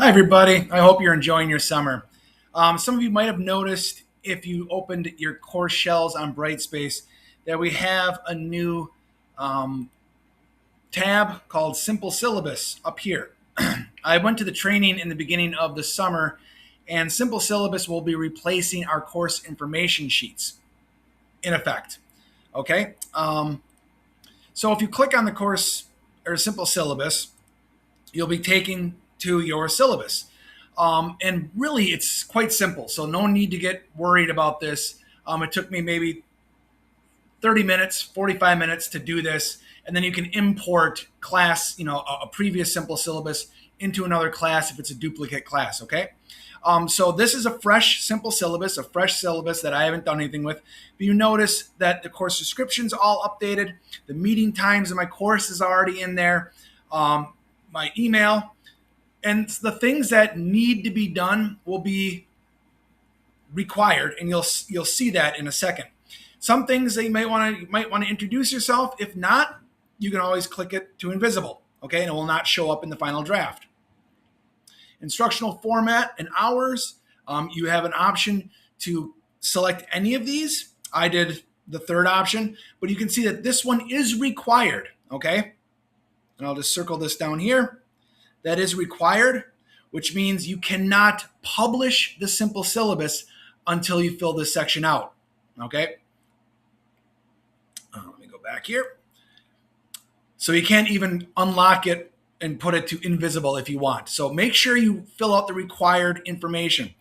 Hi, everybody. I hope you're enjoying your summer. Some of you might have noticed if you opened your course shells on Brightspace that we have a new um, tab called Simple Syllabus up here. I went to the training in the beginning of the summer, and Simple Syllabus will be replacing our course information sheets in effect. Okay? So if you click on the course or Simple Syllabus, you'll be taken to your syllabus. And really, it's quite simple. So no need to get worried about this. It took me maybe 30 minutes, 45 minutes to do this. And then you can import class, a previous simple syllabus into another class if it's a duplicate class, okay? So this is a fresh simple syllabus, a fresh syllabus that I haven't done anything with. But you notice that the course description's all updated. The meeting times of my course is already in there. My email, and the things that need to be done will be required, and you'll see that in a second. Some things that you might want to introduce yourself. If not, you can always click it to invisible, okay, and it will not show up in the final draft. Instructional format and hours. You have an option to select any of these. I did the third option, but you can see that this one is required, okay? And I'll just circle this down here. That is required, which means you cannot publish the simple syllabus until you fill this section out, okay? Let me go back here. So you can't even unlock it and put it to invisible if you want. So make sure you fill out the required information.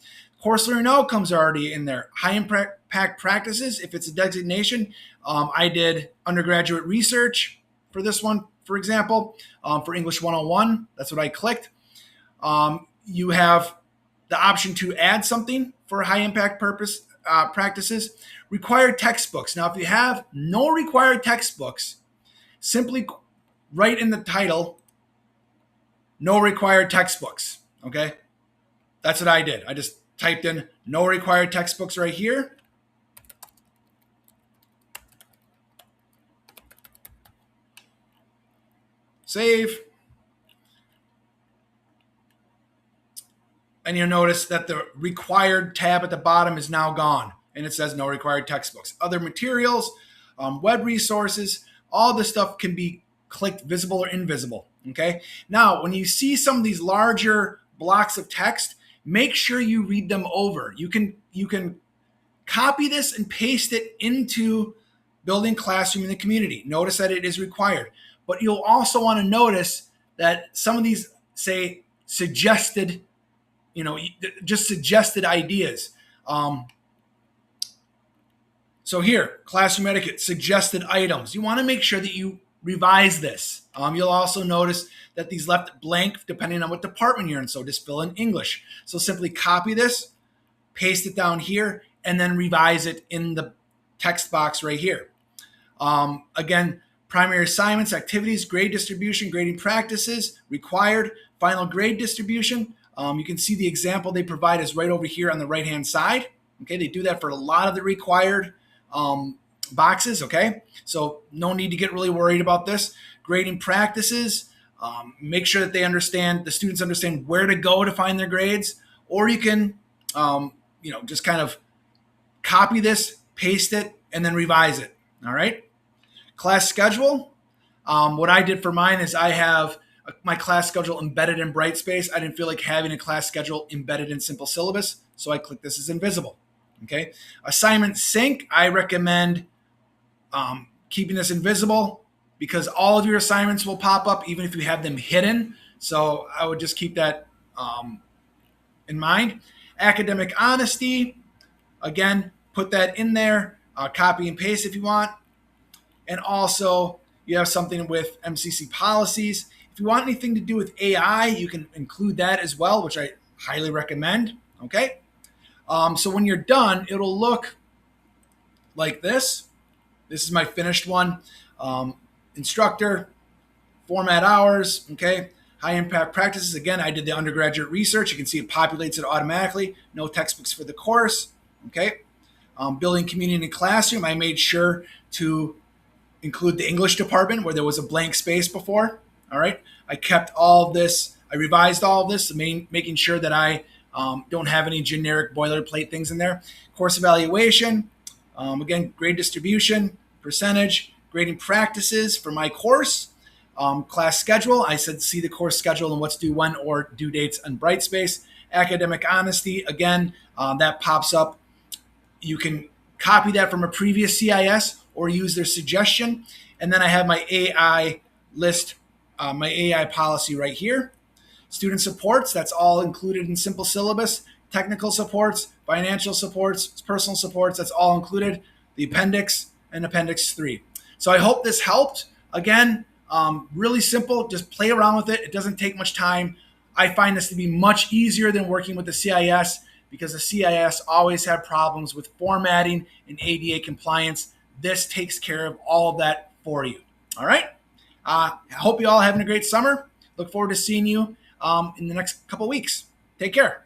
Course learning outcomes are already in there. High impact practices, if it's a designation. I did undergraduate research for this one, for example, for English 101. That's what I clicked. You have the option to add something for high impact practices. Required textbooks. Now, if you have no required textbooks, simply write in the title, no required textbooks, okay? That's what I did. I just typed in no required textbooks right here. Save. And you'll notice that the required tab at the bottom is now gone, and it says no required textbooks. Other materials, web resources, all this stuff can be clicked visible or invisible, okay? Now, when you see some of these larger blocks of text, make sure you read them over. You can copy this and paste it into Building Classroom in the Community. Notice that it is required. But you'll also want to notice that some of these say suggested, just suggested ideas. So here, classroom etiquette, suggested items. You want to make sure that you revise this. You'll also notice that these left blank depending on what department you're in. So just fill in English. So simply copy this, paste it down here, and then revise it in the text box right here. Again, primary assignments, activities, grade distribution, grading practices, required, final grade distribution. You can see the example they provide is right over here on the right-hand side. Okay, they do that for a lot of the required boxes, okay? So no need to get really worried about this. Grading practices, make sure that the students understand where to go to find their grades, or you can, just kind of copy this, paste it, and then revise it, all right? Class schedule. What I did for mine is I have my class schedule embedded in Brightspace. I didn't feel like having a class schedule embedded in Simple Syllabus, so I clicked this as invisible. Okay. Assignment sync. I recommend keeping this invisible because all of your assignments will pop up even if you have them hidden. So I would just keep that in mind. Academic honesty. Again, put that in there. Copy and paste if you want. And also, you have something with MCC policies. If you want anything to do with AI, you can include that as well, which I highly recommend. Okay. So when you're done, it'll look like this. This is my finished one. Instructor, format hours, okay. High impact practices. Again, I did the undergraduate research. You can see it populates it automatically. No textbooks for the course, okay. Building community and classroom. I made sure to include the English department where there was a blank space before. All right. I kept all of this I revised all of this, making sure that I don't have any generic boilerplate things in there. Course evaluation, again, grade distribution, percentage, grading practices for my course, class schedule. I said see the course schedule and what's due when or due dates on Brightspace. Academic honesty, again, that pops up. You can copy that from a previous CIS or use their suggestion. And then I have my AI list, my AI policy right here. Student supports, that's all included in Simple Syllabus. Technical supports, financial supports, personal supports, that's all included. The appendix and appendix 3. So I hope this helped. Again, really simple, just play around with it. It doesn't take much time. I find this to be much easier than working with the CIS because the CIS always had problems with formatting and ADA compliance. This takes care of all of that for you. All right. I hope you all having a great summer. Look forward to seeing you in the next couple weeks. Take care.